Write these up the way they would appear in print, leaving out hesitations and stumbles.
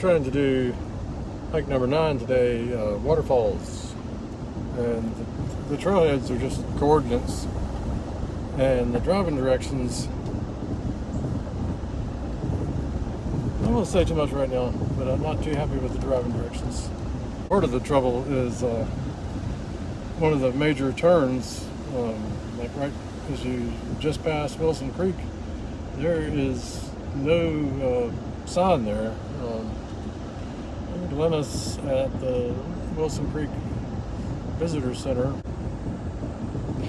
trying to do hike number 9 today, Waterfalls, and the trailheads are just coordinates, and the driving directions, I won't say too much right now, but I'm not too happy with the driving directions. Part of the trouble is one of the major turns, like right as you just pass Wilson Creek, there is no sign there. Glennis at the Wilson Creek Visitor Center,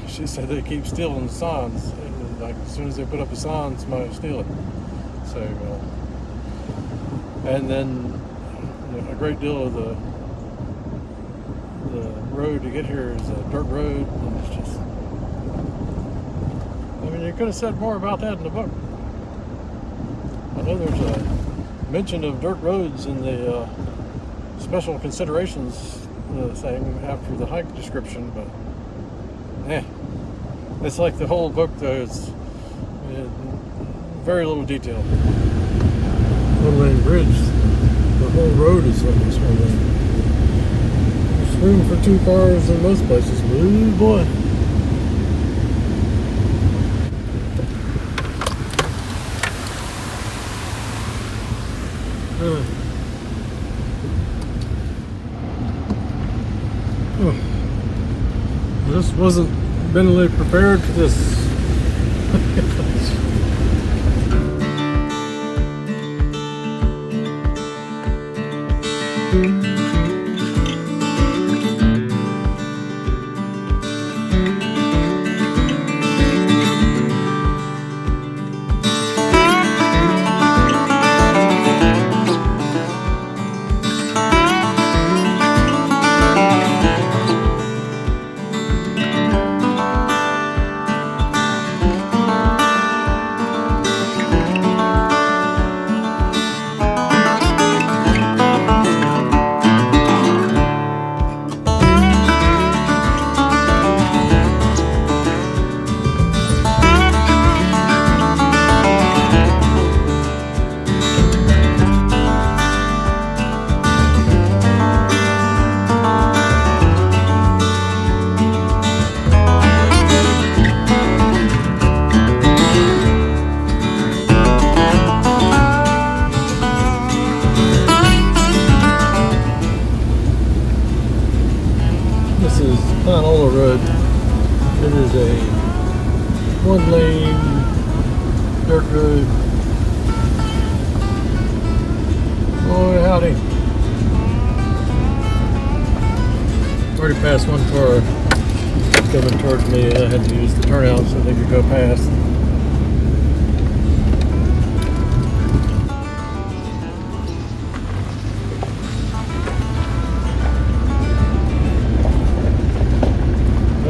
she said they keep stealing signs. Like as soon as they put up a sign, somebody will steal it. So, and then a great deal of the road to get here is a dirt road, and it's just, I mean, you could have said more about that in the book. I know there's a mention of dirt roads in the special considerations thing after the hike description, but it's like the whole book though, it's very little detail. One lane bridge, the whole road is like this one lane. There's room for 2 cars in most places, but ooh boy. Just wasn't mentally prepared for this. This is Untitled Road. It is a 1-lane dirt road. Boy, howdy. Already passed one car coming towards me. I had to use the turnout so they could go past.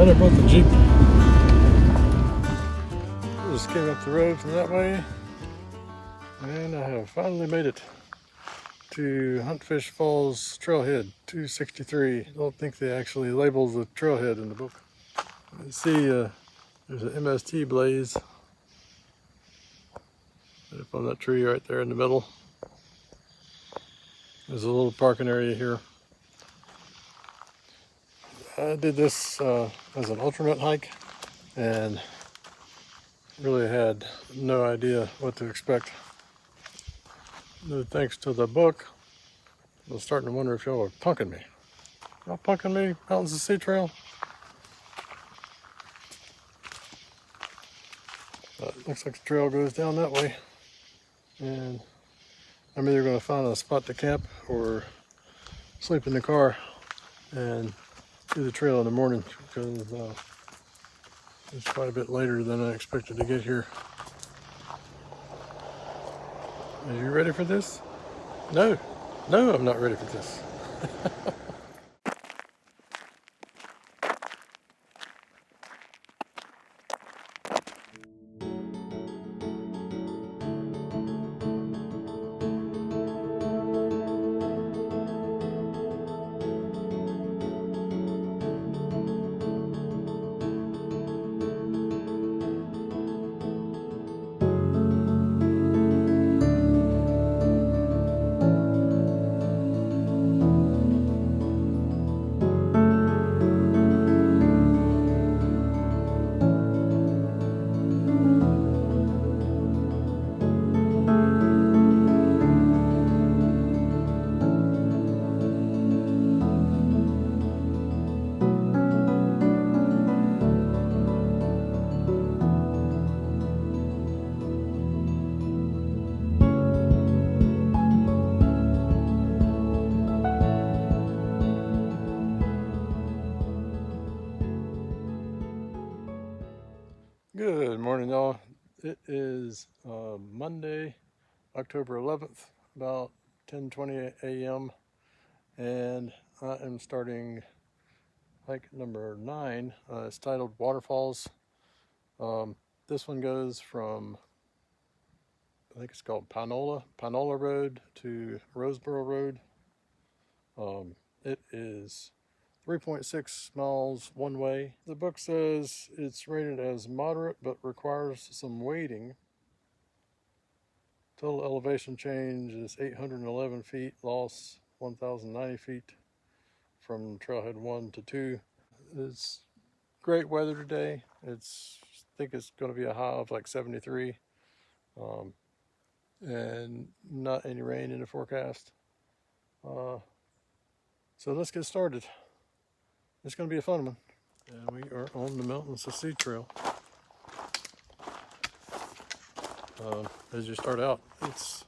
I brought the Jeep. Just came up the road from that way, and I have finally made it to Huntfish Falls Trailhead 263. I don't think they actually labeled the trailhead in the book. You see there's an MST blaze up on that tree right there in the middle. There's a little parking area here. I did this as an alternate hike and really had no idea what to expect. Thanks to the book, I was starting to wonder if y'all were punking me. Y'all punking me, Mountains of Sea Trail? Looks like the trail goes down that way, and I'm either going to find a spot to camp or sleep in the car and do the trail in the morning, because it's quite a bit later than I expected to get here. Are you ready for this? No, I'm not ready for this. morning, y'all. It is Monday, October 11th, about 10:20 a.m. and I am starting hike number 9. It's titled Waterfalls. This one goes from, I think it's called Panola Road to Roseboro Road. It is 3.6 miles one way. The book says it's rated as moderate but requires some wading. Total elevation change is 811 feet, loss 1,090 feet from trailhead 1 to 2. It's great weather today. I think it's going to be a high of like 73, and not any rain in the forecast. So let's get started. It's going to be a fun one. And we are on the Mountains to Sea Trail. As you start out, it's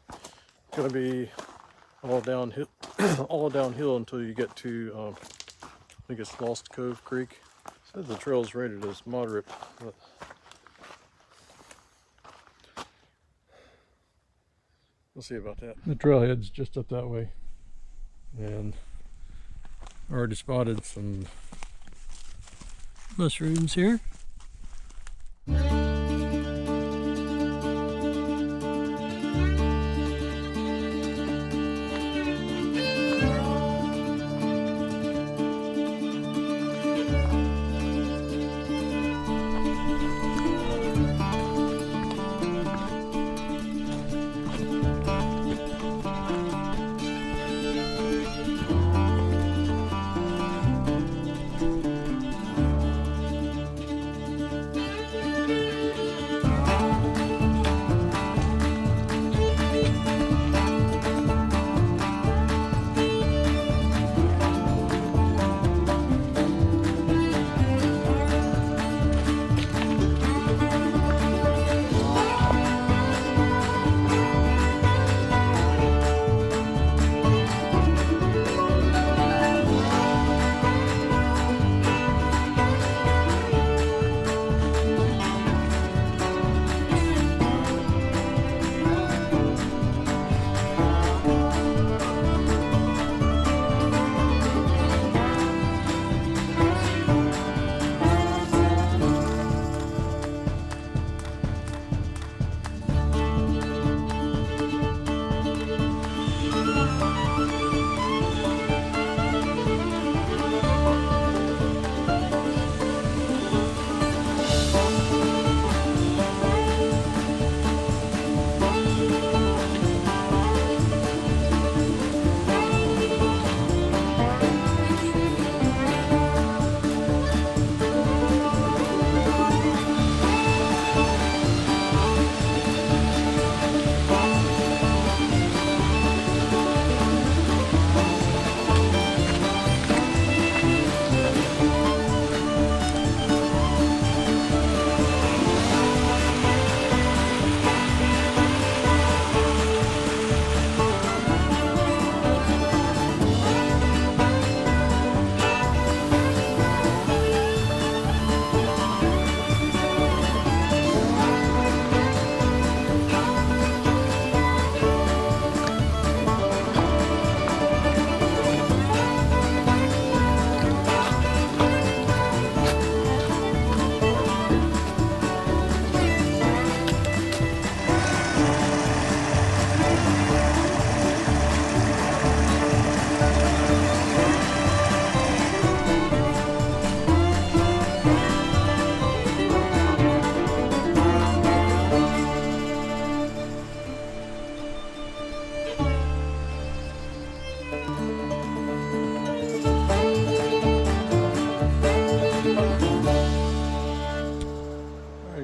going to be all downhill, all downhill until you get to, I think it's Lost Cove Creek. It says the trail is rated as moderate, but we'll see about that. The trailhead's just up that way, and I already spotted some mushrooms here.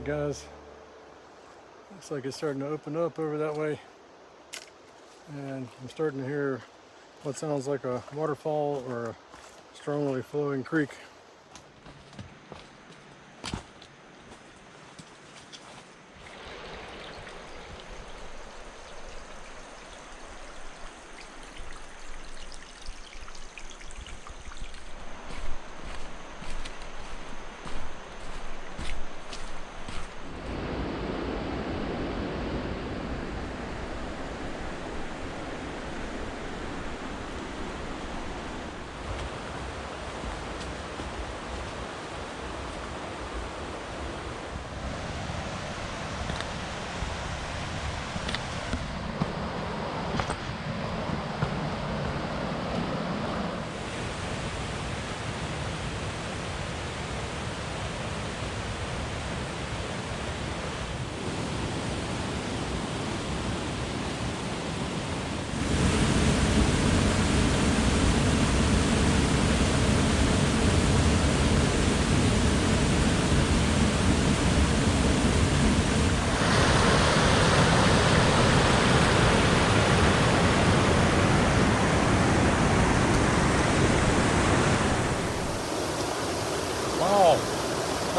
Guys, looks like it's starting to open up over that way, and I'm starting to hear what sounds like a waterfall or a strongly flowing creek.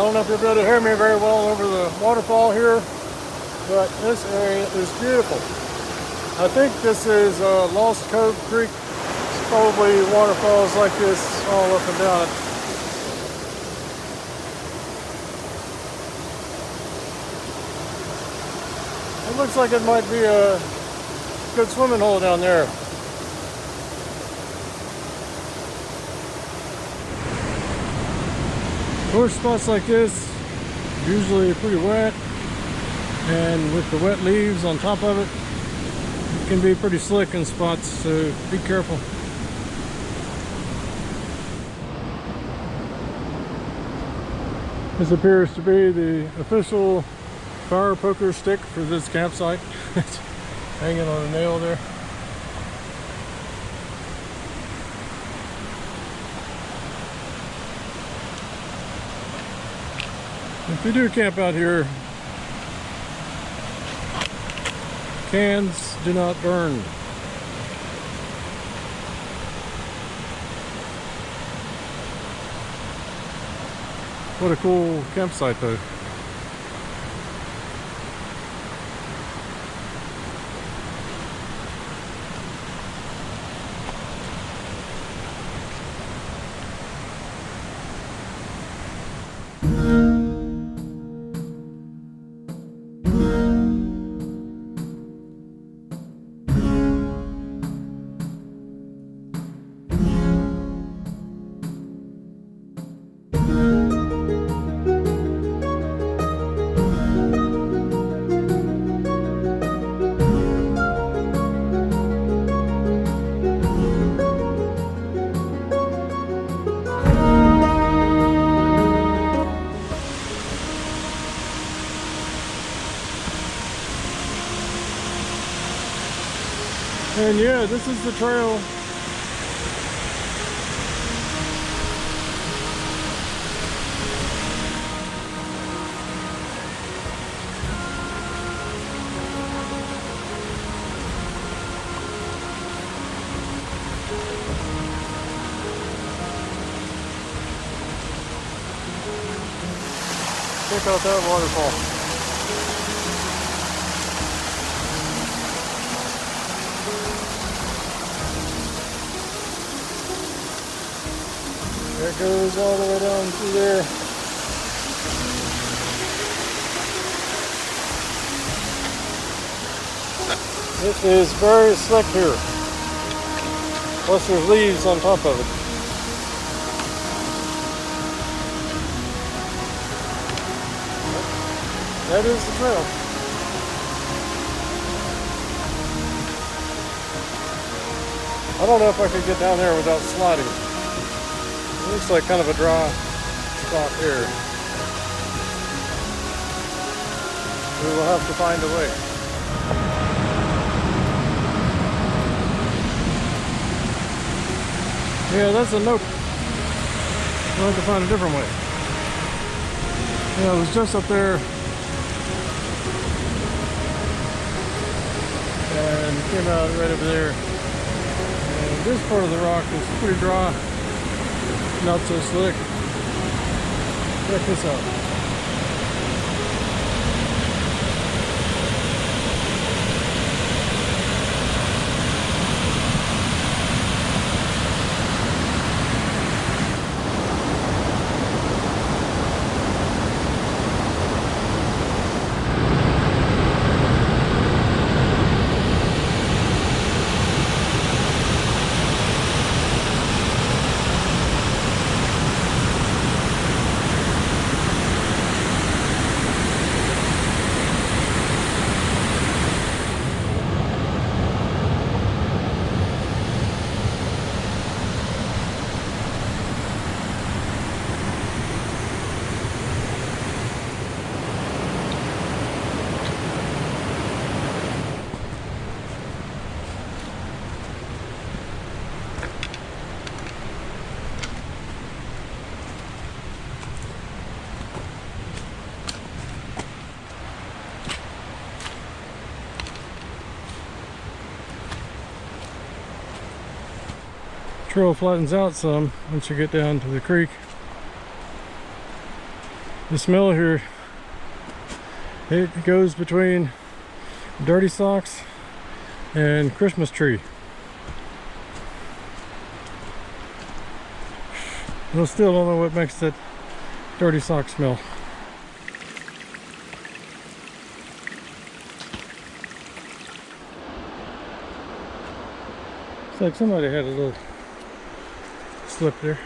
don't know if you'll be able to hear me very well over the waterfall here, but this area is beautiful. I think this is Lost Cove Creek. It's probably waterfalls like this all up and down it. It looks like it might be a good swimming hole down there. Of course, spots like this usually pretty wet, and with the wet leaves on top of it, it can be pretty slick in spots, so be careful. This appears to be the official fire poker stick for this campsite. It's hanging on a nail there. If you do camp out here, cans do not burn. What a cool campsite though. And yeah, this is the trail. Check out that waterfall. It goes all the way down through there. It is very slick here. Plus there's leaves on top of it. That is the trail. I don't know if I could get down there without sliding. It looks like kind of a dry spot here. We will have to find a way. Yeah, that's a nope. We'll have to find a different way. Yeah, it was just up there. And came out right over there. And this part of the rock is pretty dry. Not so slick. Check this out. Trail flattens out some once you get down to the creek. The smell here, it goes between dirty socks and Christmas tree. I still don't know what makes that dirty sock smell. It's like somebody had a little slip there.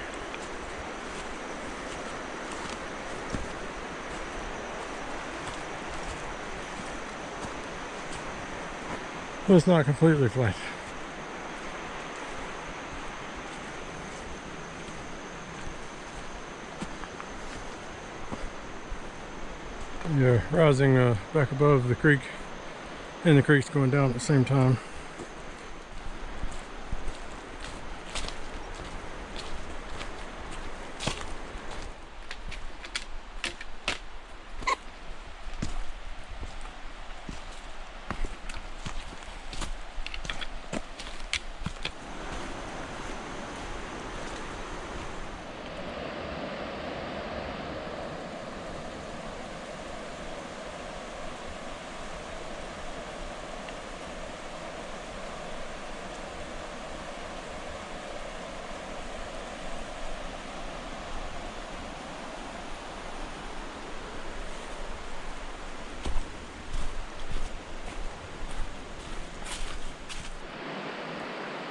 But it's not completely flat. You're rising back above the creek, and the creek's going down at the same time.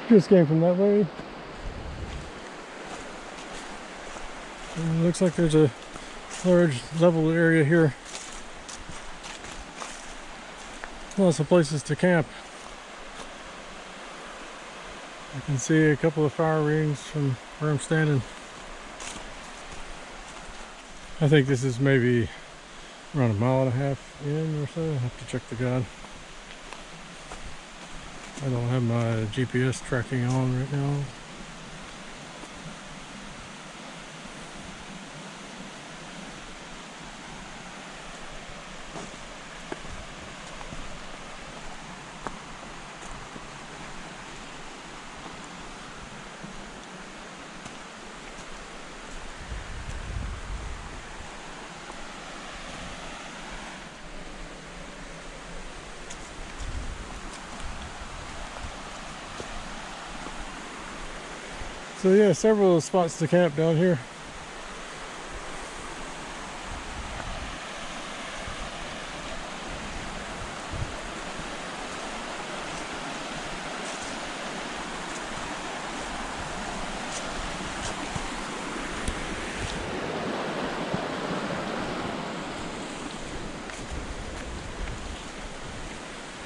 Just came from that way. And it looks like there's a large level area here. Lots of places to camp. I can see a couple of fire rings from where I'm standing. I think this is maybe around 1.5 miles in or so. I have to check the guide. I don't have my GPS tracking on right now. So yeah, several spots to camp down here.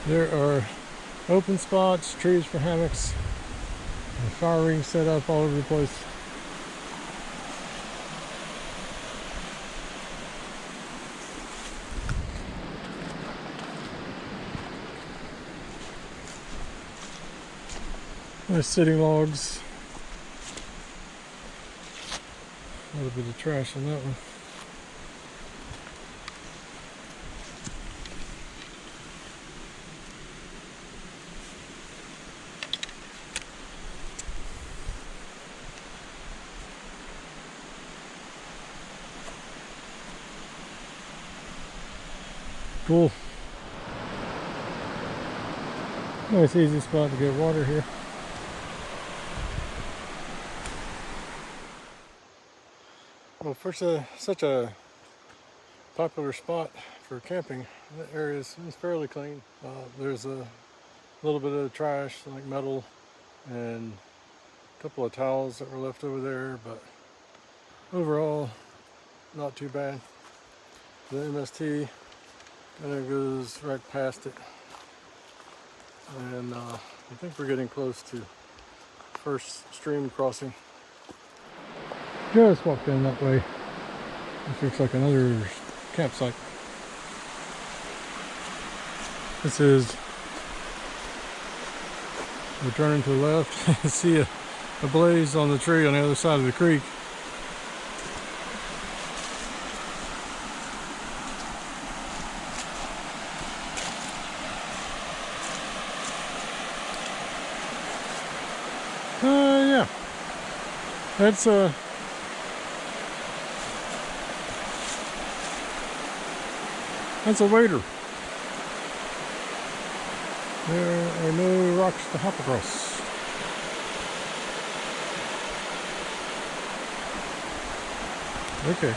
There are open spots, trees for hammocks, and fire rings set up all over the place. Nice sitting logs. A little bit of trash on that one. Cool. Nice easy spot to get water here. Well, for such a popular spot for camping, the area is fairly clean. There's a little bit of trash like metal and a couple of towels that were left over there, but overall not too bad. The MST kind of goes right past it, and I think we're getting close to first stream crossing. Just walked in that way. This looks like another campsite. This is, we're turning to the left. See a blaze on the tree on the other side of the creek. Yeah. That's a wader. There are no rocks to hop across. Okay.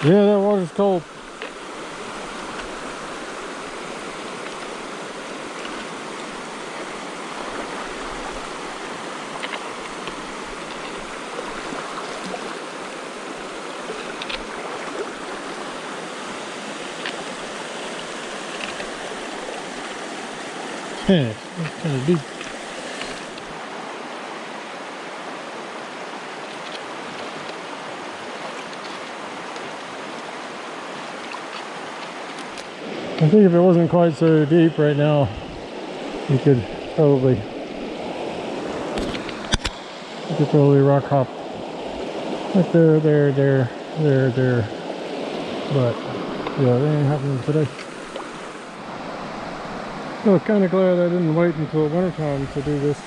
Yeah, that water's cold. Yeah, it's kind of deep. I think if it wasn't quite so deep right now, you could probably rock hop right there, there. But yeah, that ain't happening today. So I'm kind of glad I didn't wait until wintertime to do this.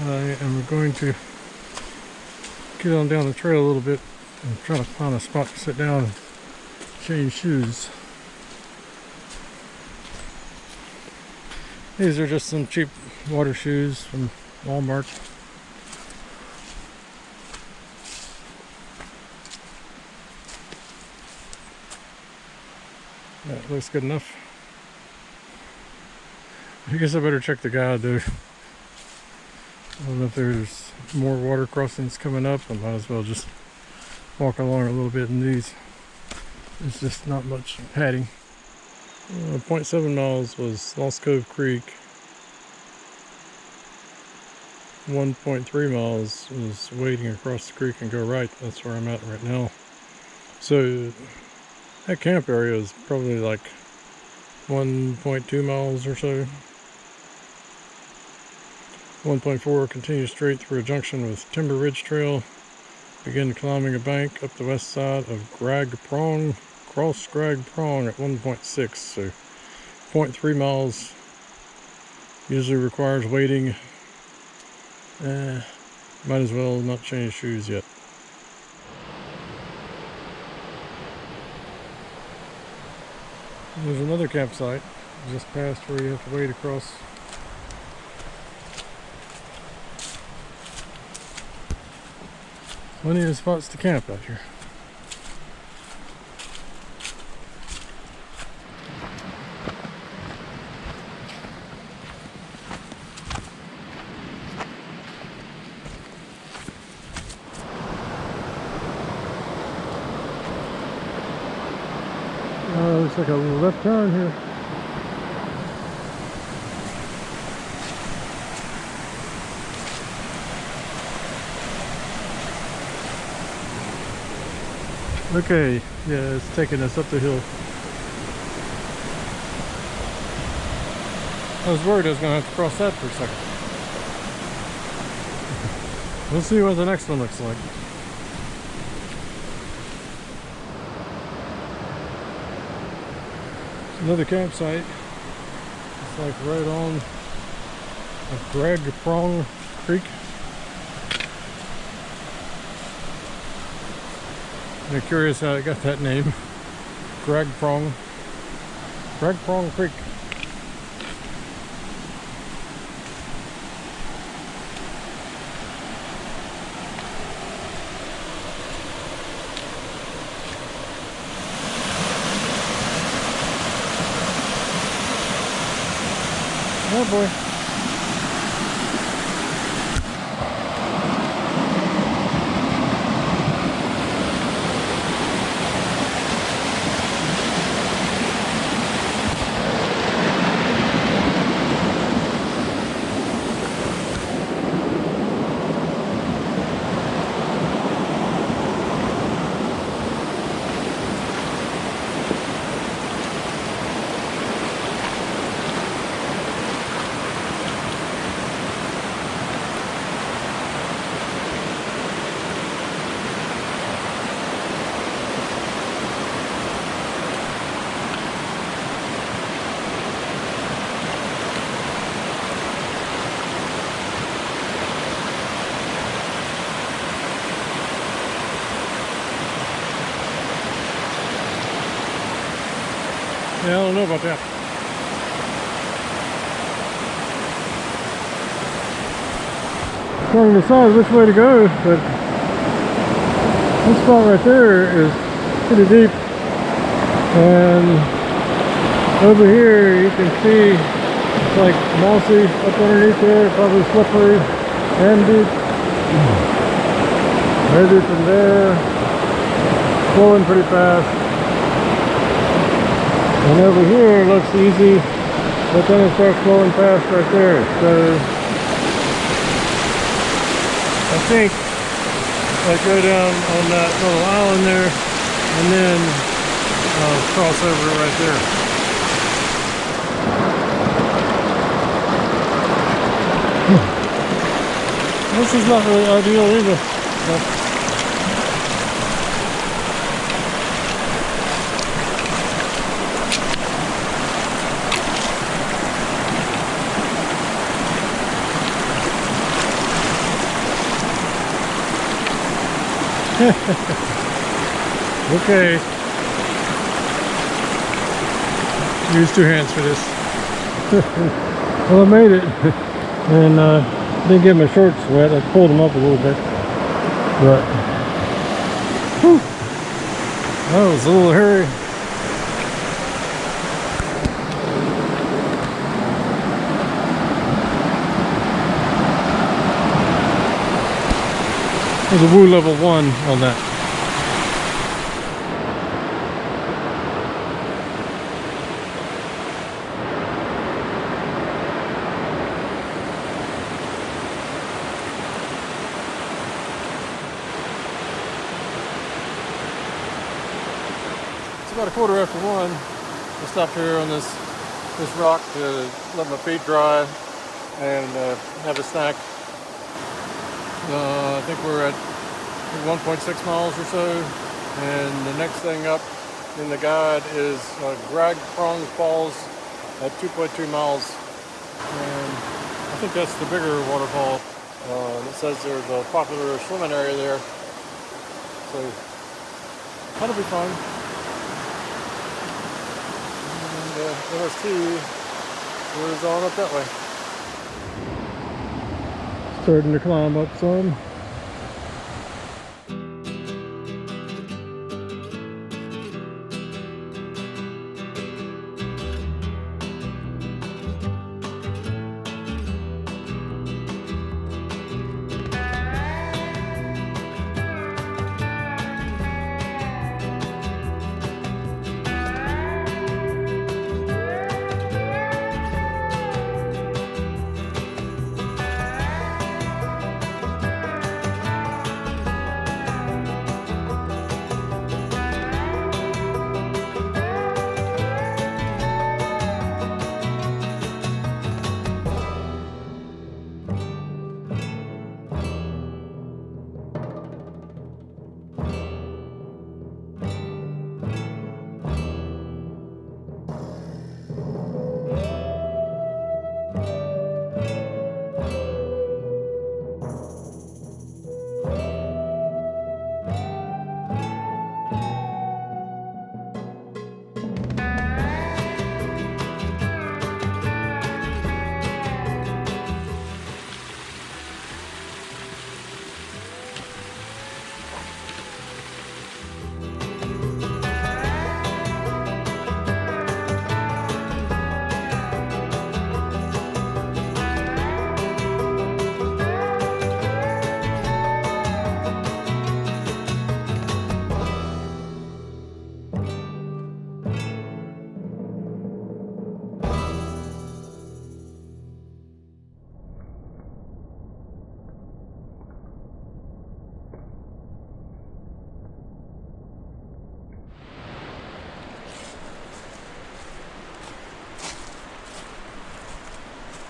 I am going to get on down the trail a little bit and try to find a spot to sit down and change shoes. These are just some cheap water shoes from Walmart. That looks good enough. I guess I better check the guide though. I don't know if there's more water crossings coming up. I might as well just walk along a little bit in these. There's just not much padding. 0.7 miles was Lost Cove Creek. 1.3 miles was wading across the creek and go right. That's where I'm at right now. So that camp area is probably like 1.2 miles or so. 1.4 continue straight through a junction with Timber Ridge Trail. Begin climbing a bank up the west side of Grag Prong. Cross Grag Prong at 1.6. So 0.3 miles usually requires wading. Might as well not change shoes yet. There's another campsite just past where you have to wade across. Plenty of spots to camp out here. Looks like a little left turn here. Okay, yeah, it's taking us up the hill. I was worried I was going to have to cross that for a second. We'll see what the next one looks like. Another campsite. It's like right on a Greg Prong Creek. I'm curious how it got that name. Greg Prong Creek. Oh boy. Yeah, I don't know about that. Trying to decide which way to go, but this spot right there is pretty deep, and over here you can see it's like mossy up underneath there, probably slippery and deep. Maybe from there, flowing pretty fast. And over here it looks easy, but then it starts flowing fast right there. So I think I go down on that little island there and then cross over it right there. This is not really ideal either. But okay. Use two hands for this. Well, I made it. And didn't get my shorts wet. I pulled them up a little bit. But whew, that was a little hairy. There's a woo level 1 on that. It's about 1:15. I stopped here on this rock to let my feet dry and have a snack. I think we're at 1.6 miles or so, and the next thing up in the guide is Waterfalls at 2.2 miles, and I think that's the bigger waterfall. It says there's a popular swimming area there, so that'll be fun. And MST goes on up that way. Starting to climb up some.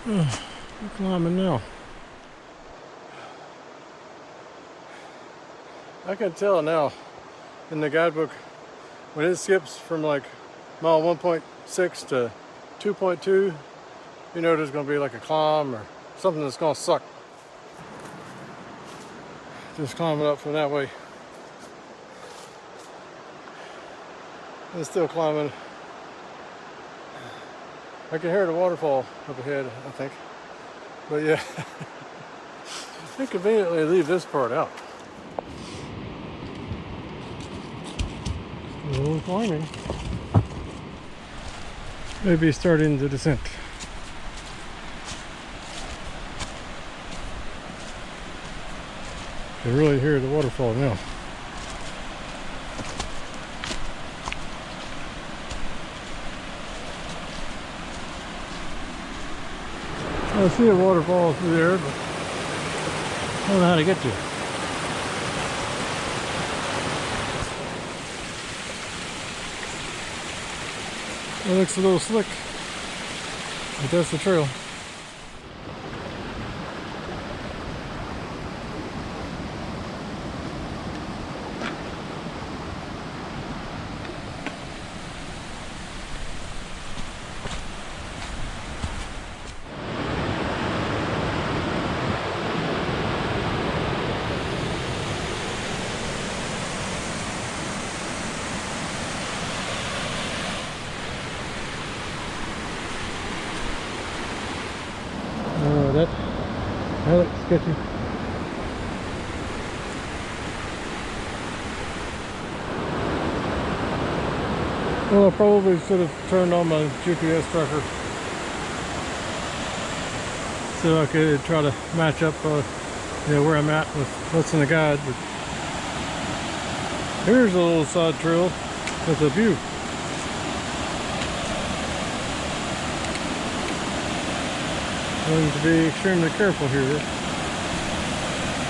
We're climbing now. I can tell now in the guidebook when it skips from like mile 1.6 to 2.2, you know there's going to be like a climb or something that's going to suck. Just climbing up from that way. And still climbing I can hear the waterfall up ahead, I think. But yeah, they conveniently leave this part out. A little climbing. Maybe starting the descent. You can really hear the waterfall now. I see a waterfall through there, but I don't know how to get to it. It looks a little slick, but that's the trail. That looks sketchy. Well, I probably should have turned on my GPS tracker so I could try to match up where I'm at with what's in the guide. But here's a little side trail with a view. Going to be extremely careful here.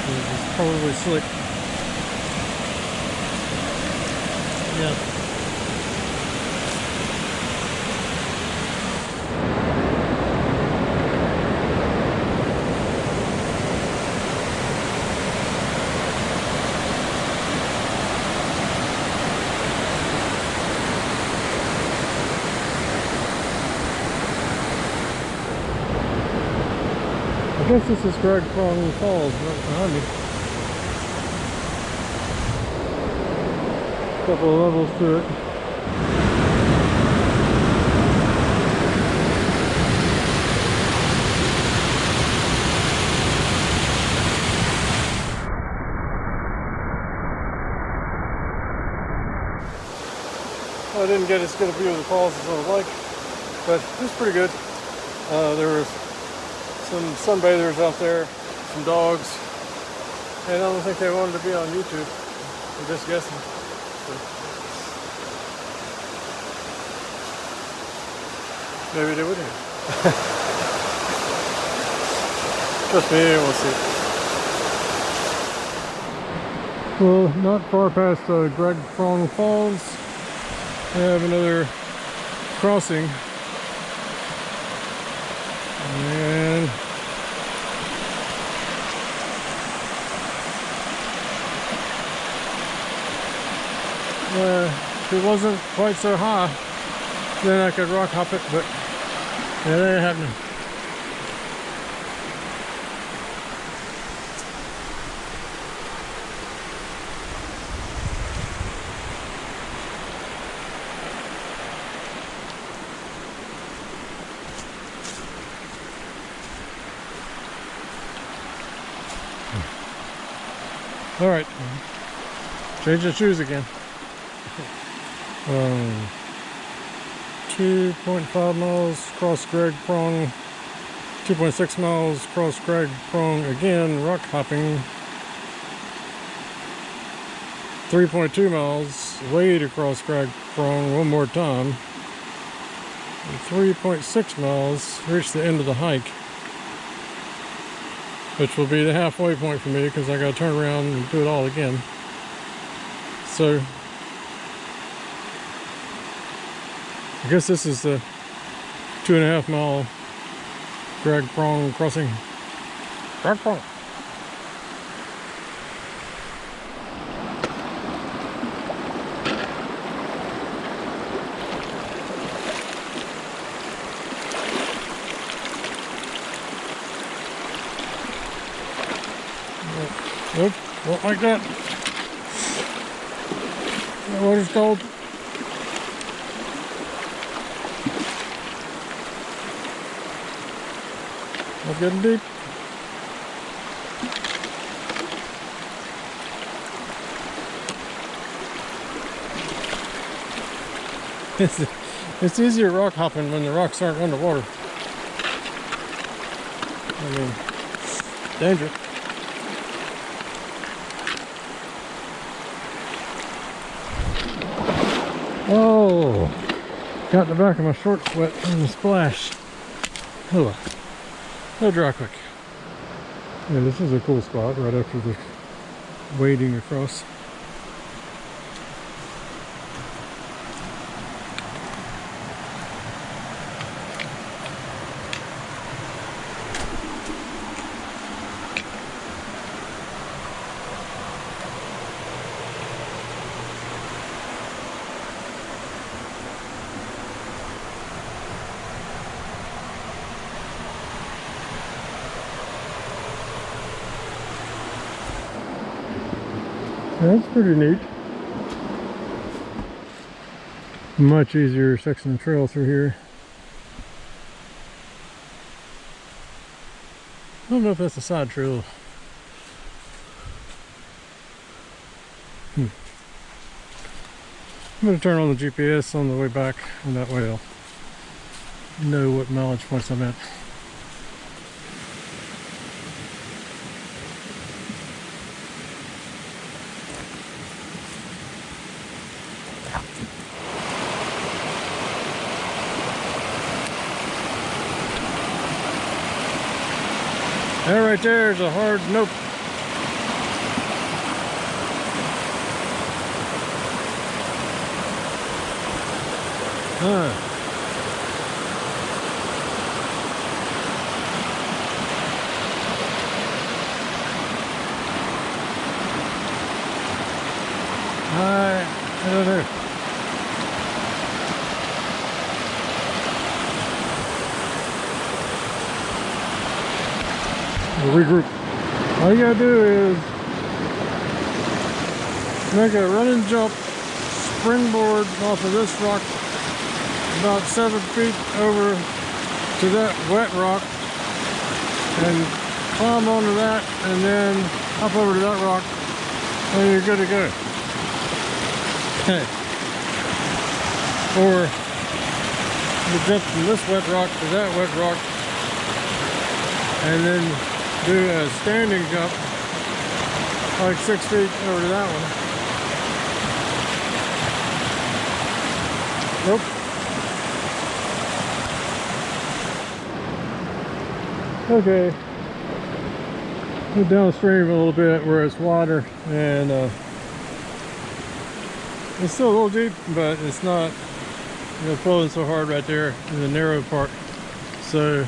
It's probably slick. Yeah. I guess this is Waterfalls right behind me. A couple of levels to it. Well, I didn't get as good a view of the falls as I would like, but it's pretty good. There was some sunbathers out there, some dogs, and I don't think they wanted to be on YouTube. I'm just guessing. So maybe they wouldn't. Trust me, we'll see. Well, not far past Waterfalls Falls, we have another crossing. And if it wasn't quite so high, then I could rock hop it, but yeah, that ain't happening. All right, change the shoes again. 2.5 miles cross Greg Prong, 2.6 miles cross Greg Prong again, rock hopping. 3.2 miles wade across Greg Prong one more time. And 3.6 miles reach the end of the hike, which will be the halfway point for me because I got to turn around and do it all again. So I guess this is the 2.5 mile Greg Prong crossing. Greg Prong. Nope, not like that. The water's cold. Not getting deep. It's easier rock hopping when the rocks aren't underwater. I mean, danger. Oh, got the back of my shorts wet from the splash. Hello. They'll dry quick. Yeah, this is a cool spot right after the wading across. That's pretty neat. Much easier section of trail through here. I don't know if that's a side trail. I'm going to turn on the GPS on the way back, and that way I'll know what mileage points I'm at. That right there is a hard nope. I don't know. We'll regroup. All you gotta do is make a running jump, springboard off of this rock about 7 feet over to that wet rock and climb onto that and then up over to that rock and you're good to go. Okay. Or you jump from this wet rock to that wet rock and then do a standing jump like 6 feet over to that one. Nope. Okay. Go downstream a little bit where it's wider and it's still a little deep, but it's not, you know, flowing so hard right there in the narrow part. So I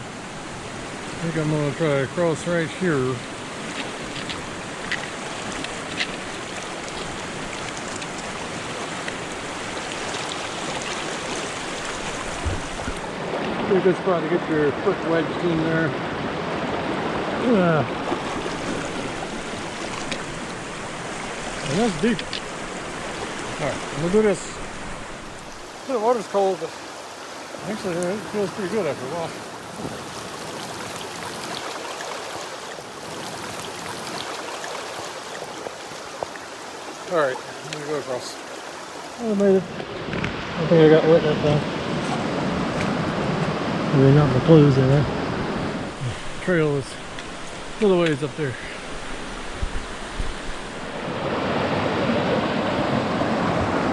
think I'm going to try to cross right here. Pretty good spot to get your foot wedged in there. And that's deep. Alright, I'm going to do this. The water's cold, but actually it feels pretty good after a while. Alright, I'm going to go across. Oh, I made it. I think I got wet that time. They got my clothes in there. The trail is a little ways up there.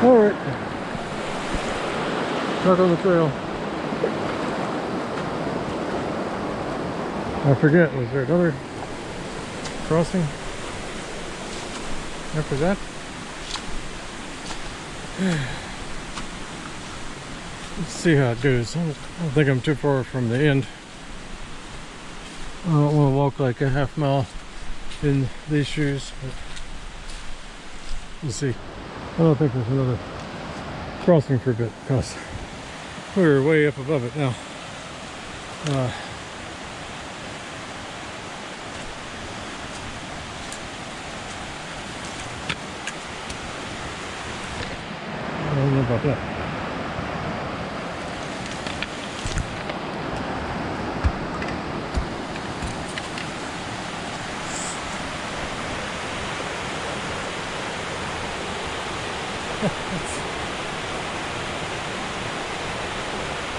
Alright. Back on the trail. I forget, was there another crossing after that? Let's see how it goes. I don't think I'm too far from the end. I don't want to walk like a half mile in these shoes, but we'll see. I don't think there's another crossing for a bit because we're way up above it now. I don't know about that.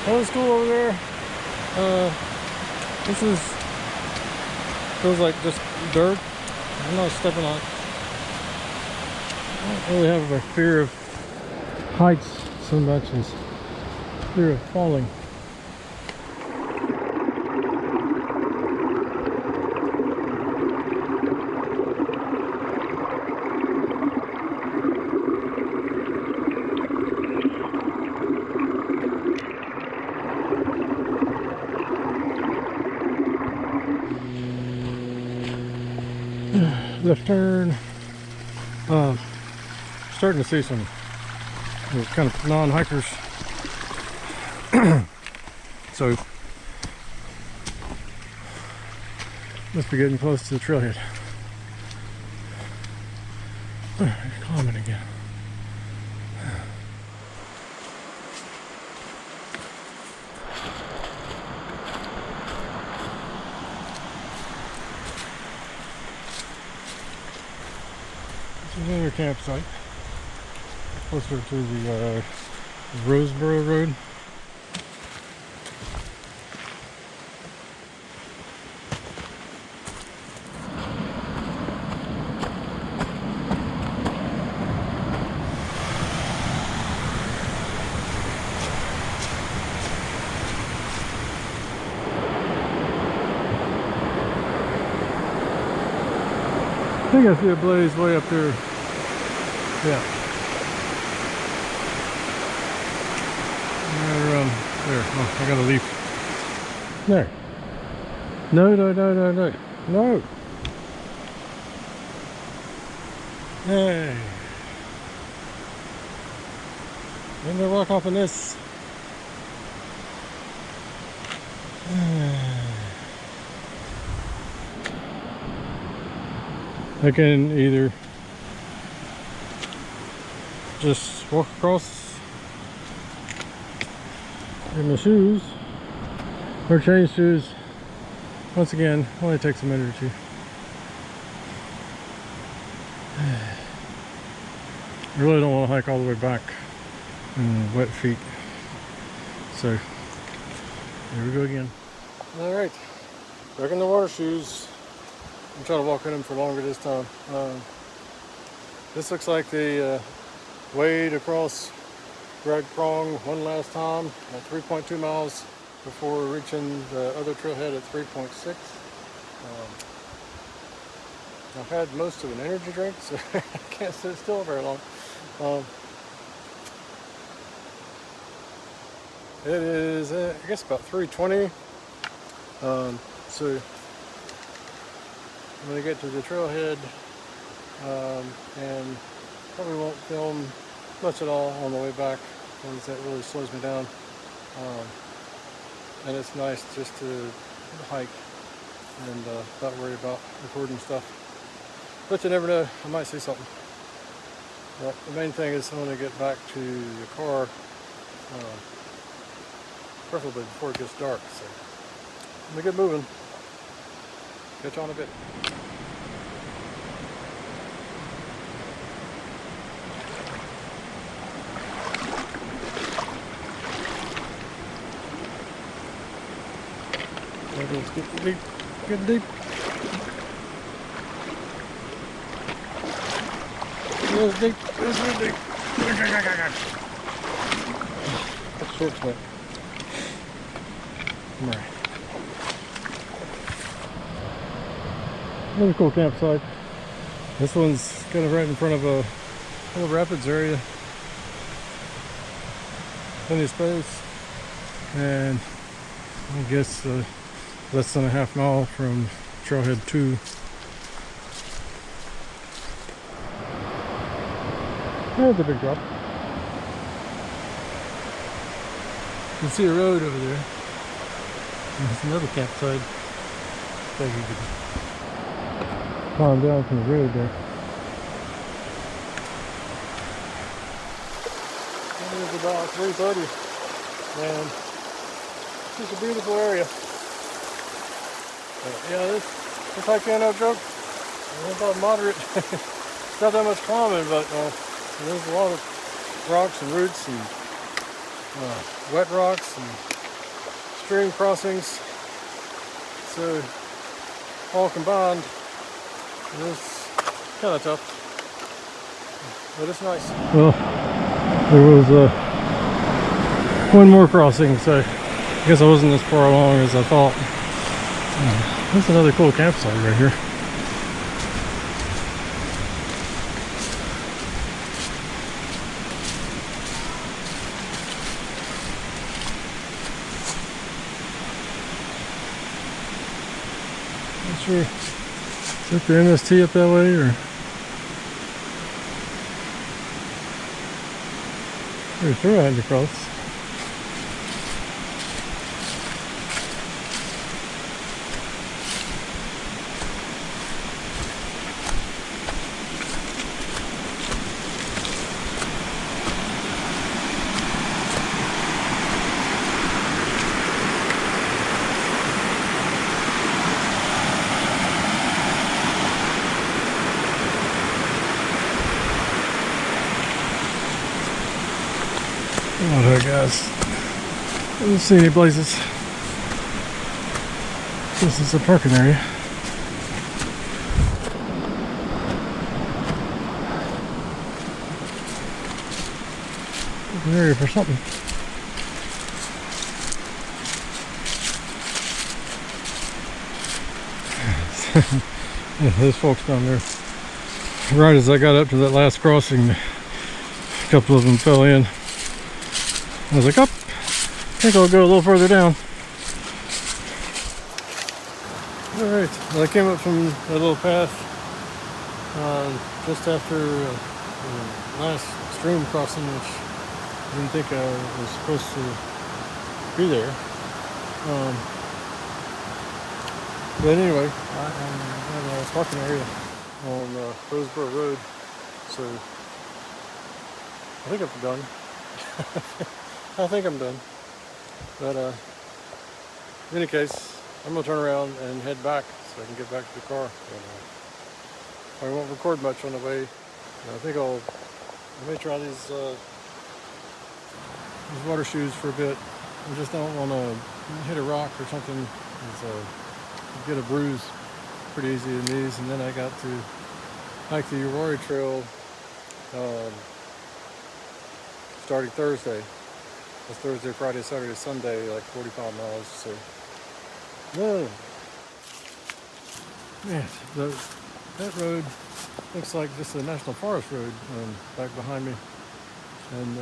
Old school over there. This is feels like just dirt. I'm not stepping on it. I don't really have a fear of heights so much as fear of falling. Left turn. Starting to see some kind of non-hikers. So must be getting close to the trailhead. Climbing again. Another campsite closer to the Roseboro Road. I think I see a blaze way up there. Yeah. There. Oh, I got a leaf. There. No. No. Hey. Ain't no rock off in this. I can either just walk across in my shoes or change shoes. Once again, only takes a minute or two. I really don't want to hike all the way back in wet feet. So here we go again. All right, back in the water shoes. I'm trying to walk in them for longer this time. This looks like they wade across Greg Prong one last time at 3.2 miles before reaching the other trailhead at 3.6. I've had most of an energy drink, so I can't sit still very long. It is, I guess, about 3:20. So I'm going to get to the trailhead and probably won't film much at all on the way back because that really slows me down. And it's nice just to hike and not worry about recording stuff. But you never know, I might see something. But the main thing is I want to get back to the car, preferably before it gets dark. So let me get moving. Catch you on a bit. Let's get deep. Get deep. It's deep. It's real deep. That's short snap. All right. Another cool campsite. This one's kind of right in front of a little rapids area. Plenty of space. And I guess less than a half mile from Trailhead 2. There's a big drop. You can see a road over there. There's another campsite. So you can climb down from the road there. It is about 3:30, and it's just a beautiful area. Yeah, this hike ain't no joke. It's about moderate. It's not that much climbing, but there's a lot of rocks and roots and wet rocks and stream crossings. So all combined, it's kind of tough, but it's nice. Well, there was one more crossing, so I guess I wasn't as far along as I thought. That's another cool campsite right here. Not sure. Is that the MST up that way, or? There's a road across. Oh there, guys. I don't see any blazes. This is a parking area. An area for something. Yeah, there's folks down there. Right as I got up to that last crossing, a couple of them fell in. I was like, oh, I think I'll go a little further down. Alright, well, I came up from a little path just after the last stream crossing, which I didn't think I was supposed to be there. But anyway, I'm in a parking area on Roseboro Road, so I think I'm done. I think I'm done, but in any case, I'm gonna turn around and head back so I can get back to the car. I won't record much on the way. I think I may try these water shoes for a bit. I just don't want to hit a rock or something. You get a bruise pretty easy in these, and then I got to hike the Aurora Trail starting Thursday. It's Thursday, Friday, Saturday, Sunday, like 45 miles. So, man, that road looks like just a National Forest road back behind me, and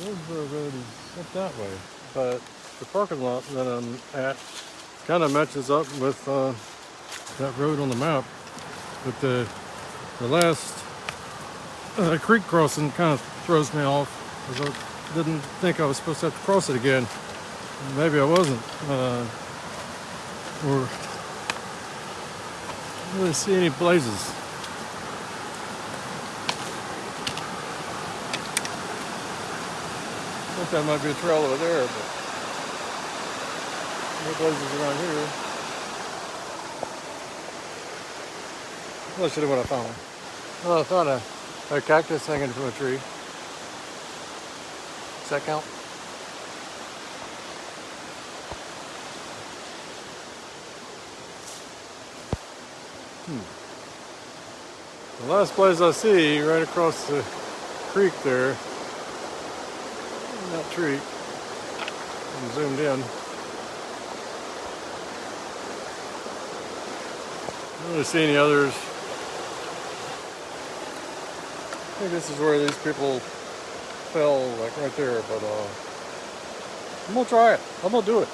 Roseboro Road is up that way. But the parking lot that I'm at kind of matches up with that road on the map, but the last creek crossing kind of throws me off, because I didn't think I was supposed to have to cross it again. Maybe I wasn't. Or I don't really see any blazes. I think that might be a trail over there, but no blazes around here. Well, let's see what I found. Well, I found a cactus hanging from a tree. Does that count? The last place I see, right across the creek there, that tree, I'm zoomed in. I don't really see any others. I think this is where these people fell, like right there, but I'm gonna try it. I'm gonna do it.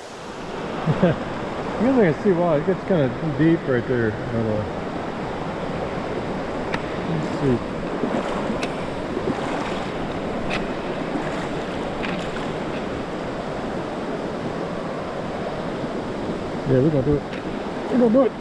I guess I can see why. It gets kind of deep right there. Let's see. Yeah, we're gonna do it. We're gonna do it.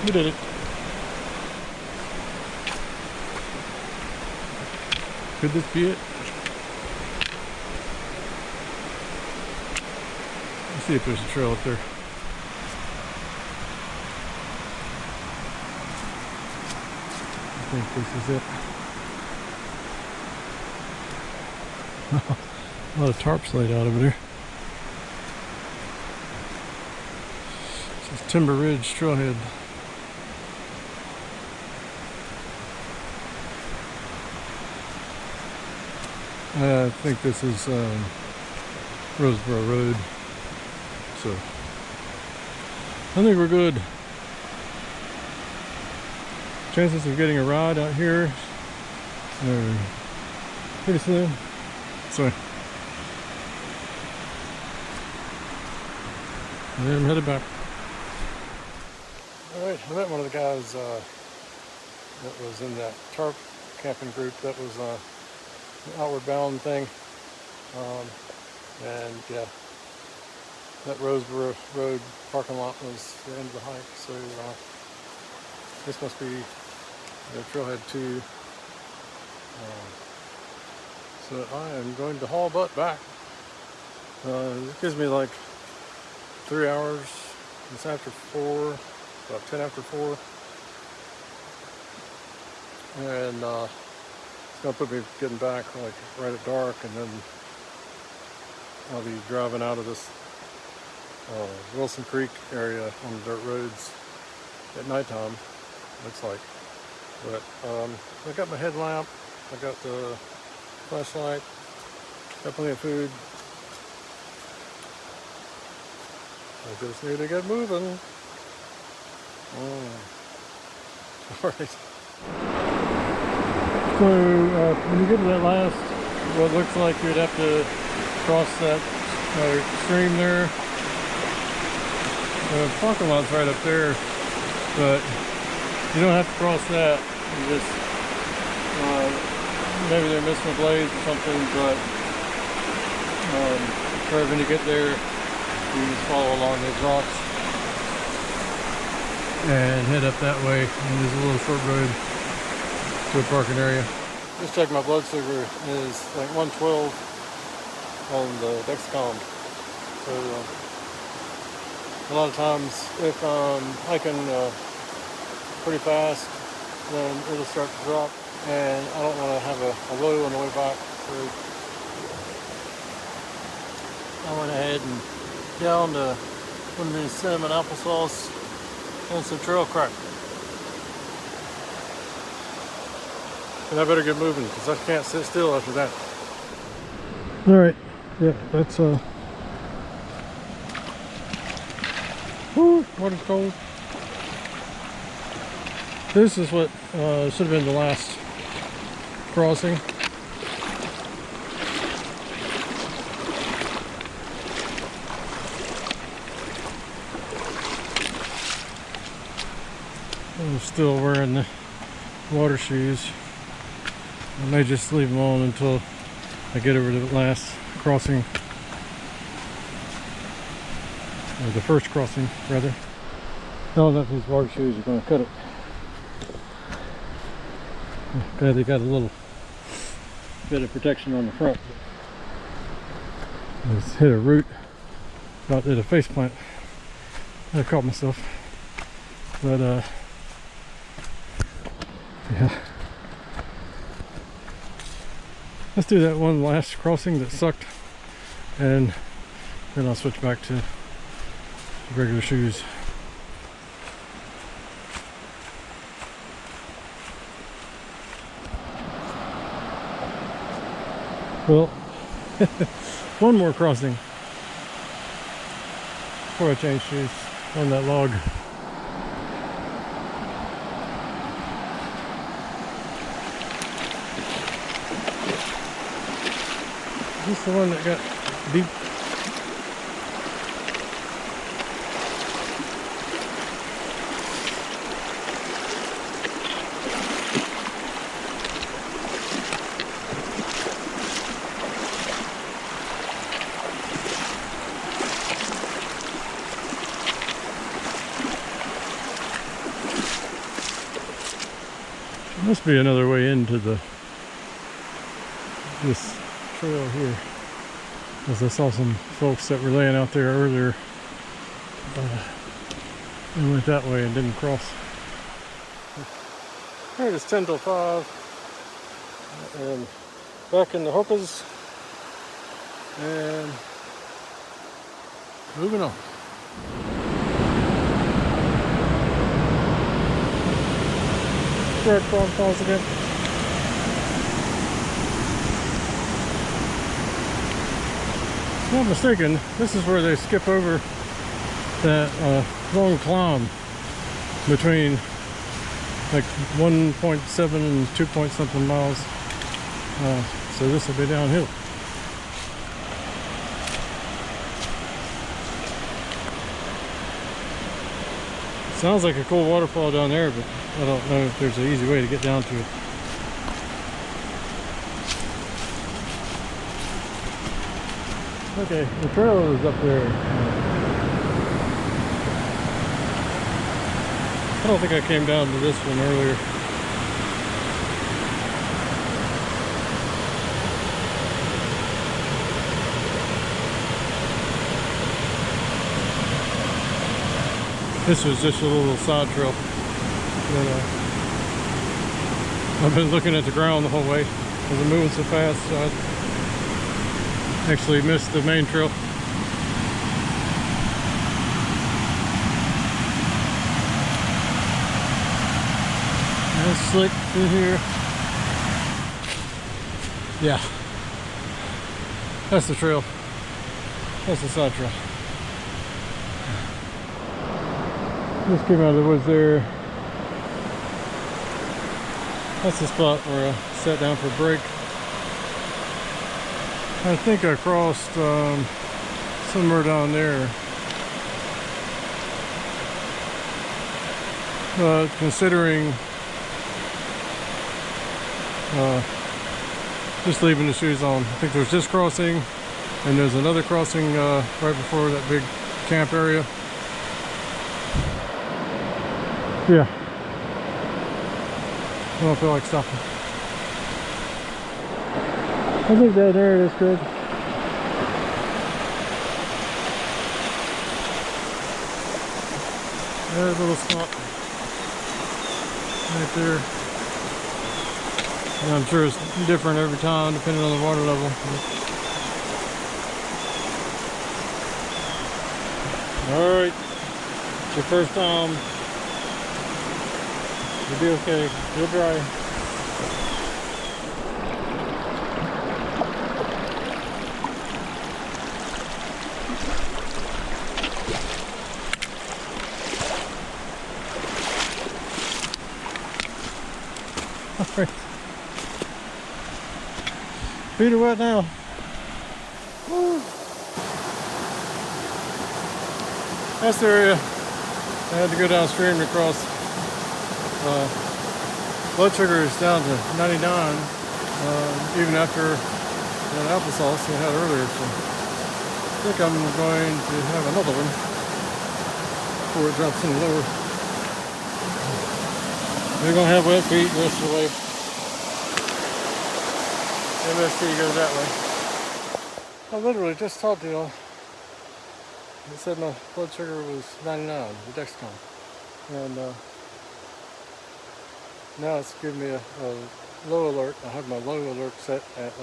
We did it. Could this be it? Let's see if there's a trail up there. I think this is it. A lot of tarps laid out over there. This is Timber Ridge Trailhead. I think this is Roseboro Road, so I think we're good. Chances of getting a ride out here are pretty slim. So and then I'm headed back. Alright, I met one of the guys that was in that tarp camping group that was an outward bound thing. And yeah, that Roseboro Road parking lot was the end of the hike, so this must be Trailhead 2. So I am going to haul butt back. It gives me like 3 hours. It's after 4, about 10 after 4. And it's going to put me getting back like right at dark, and then I'll be driving out of this Wilson Creek area on the dirt roads at nighttime, looks like. But I got my headlamp, I got the flashlight, got plenty of food. I just need to get moving. Alright. So when you get to that last, what looks like you'd have to cross that stream there. The parking lot's right up there, but you don't have to cross that. You just maybe they're missing the blades or something, but when you get there, you just follow along those rocks and head up that way, and there's a little short road to a parking area. Just check my blood sugar is like 112 on the Dexcom. So a lot of times if I'm hiking pretty fast, then it'll start to drop, and I don't want to have a low on the way back. So I went ahead and downed one of these cinnamon applesauce and some trail crack. And I better get moving because I can't sit still after that. Alright, yeah, that's whew, water's cold. This is what should have been the last crossing. I'm still wearing the water shoes. I may just leave them on until I get over to the last crossing, or the first crossing rather. I don't know if these water shoes are going to cut it. Okay, they got a little bit of protection on the front. I just hit a root, about did a face plant. I caught myself, but yeah. Let's do that one last crossing that sucked, and then I'll switch back to regular shoes. Well, one more crossing before I change shoes on that log. Is this the one that got deep? There must be another way into this trail here. As I saw some folks that were laying out there earlier. They went that way and didn't cross. Here it is 10 till 5. And back in the hookahs. And moving on. We're at Waterfalls again. If I'm not mistaken, this is where they skip over that long climb between like 1.7 and 2 point something miles. So this will be downhill. Sounds like a cool waterfall down there, but I don't know if there's an easy way to get down to it. Okay, the trail is up there. I don't think I came down to this one earlier. This was just a little side trail. But, I've been looking at the ground the whole way because I'm moving so fast, so I actually missed the main trail. And it's slick through here. Yeah. That's the trail. That's the side trail. Just came out of the woods there. That's the spot where I sat down for a break. I think I crossed somewhere down there. Considering just leaving the shoes on. I think there's this crossing and there's another crossing right before that big camp area. Yeah. I don't feel like stopping. I think that area is good. There's a little spot right there. And I'm sure it's different every time depending on the water level. Alright. It's your first time. You'll be okay. You'll dry. Alright. Feet are wet now. Woo. That's the area. I had to go downstream to cross. Blood sugar is down to 99, even after that applesauce we had earlier. So I think I'm going to have another one before it drops any lower. We're going to have wet feet the rest of the way. MST goes that way. I literally just talked to y'all. It said my blood sugar was 99, the Dexcom. And now it's giving me a low alert. I have my low alert set at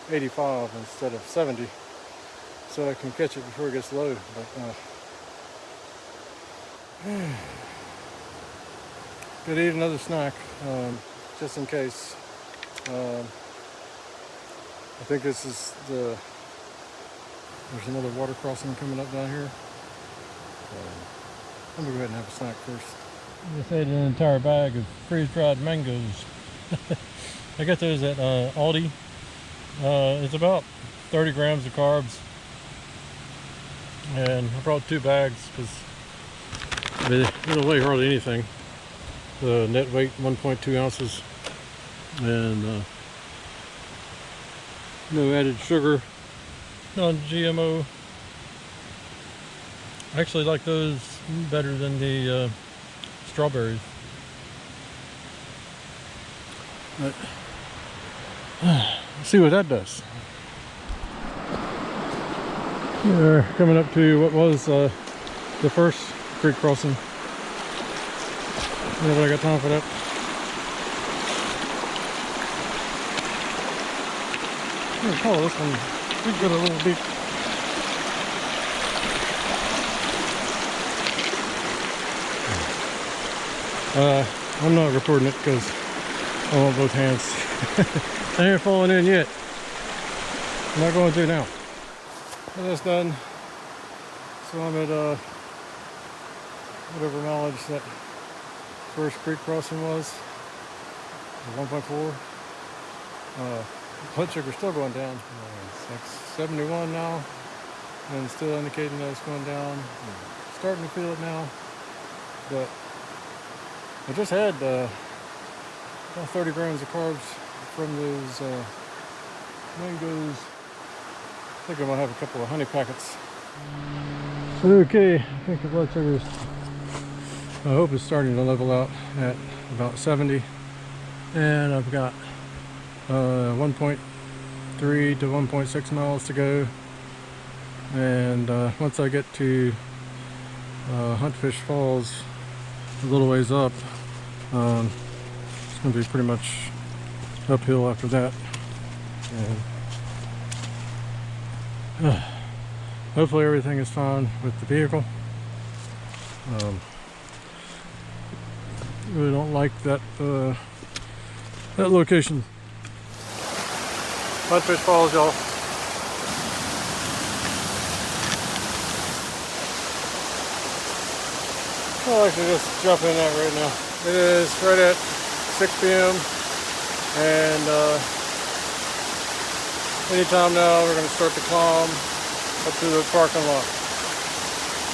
85 instead of 70. So I can catch it before it gets low. But could eat another snack just in case. I think this is there's another water crossing coming up down here. I'm gonna go ahead and have a snack first. I just ate an entire bag of freeze-dried mangoes. I got those at Aldi. It's about 30 grams of carbs. And I brought 2 bags because they don't weigh hardly anything. The net weight 1.2 ounces. And no added sugar. Non-GMO. I actually like those better than the strawberries. But, let's see what that does. We're coming up to what was the first creek crossing. Nobody got time for that. I'm gonna call this one. We got a little deep. I'm not recording it because I want both hands. They ain't falling in yet. I'm not going to now. So that's done. So I'm at whatever mileage that first creek crossing was. 1.4. Blood sugar's still going down. It's like 71 now, and still indicating that it's going down. I'm starting to feel it now, but I just had about 30 grams of carbs from those mangoes. I think I'm gonna have a couple of honey packets. Okay, I think the blood sugar's, I hope it's starting to level out at about 70, and I've got 1.3 to 1.6 miles to go, and once I get to Huntfish Falls, a little ways up, it's going to be pretty much uphill after that, and hopefully everything is fine with the vehicle. Really don't like that that location. Huntfish Falls, y'all. I'll actually just jump in that right now. It is right at 6 p.m. and anytime now we're going to start to climb up to the parking lot.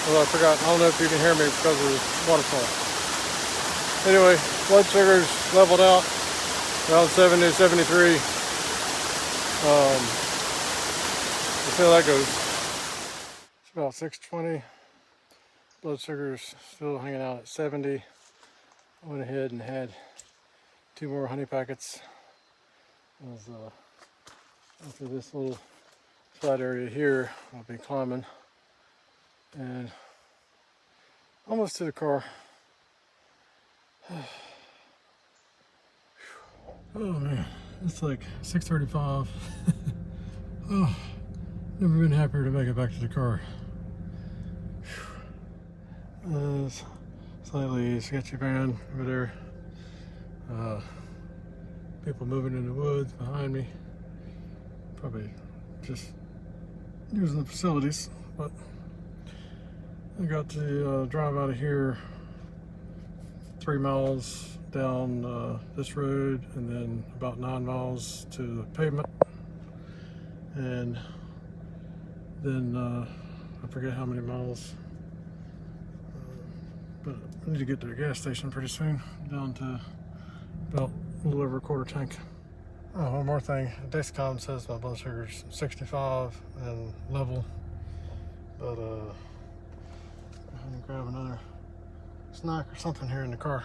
Well, I forgot. I don't know if you can hear me because of the waterfall. Anyway, blood sugar's leveled out around 70, 73. We'll see how that goes. It's about 6:20. Blood sugar's still hanging out at 70. I went ahead and had 2 more honey packets. After this little flat area here, I'll be climbing and almost to the car. Oh man, it's like 6:35. Oh, never been happier to make it back to the car. Slightly sketchy van over there. People moving in the woods behind me. Probably just using the facilities, but I got to drive out of here 3 miles down this road, and then about 9 miles to the pavement, and then I forget how many miles, but I need to get to the gas station pretty soon, down to about a little over a quarter tank. Oh, one more thing. Dexcom says my blood sugar's 65 and level, but I'm gonna grab another snack or something here in the car.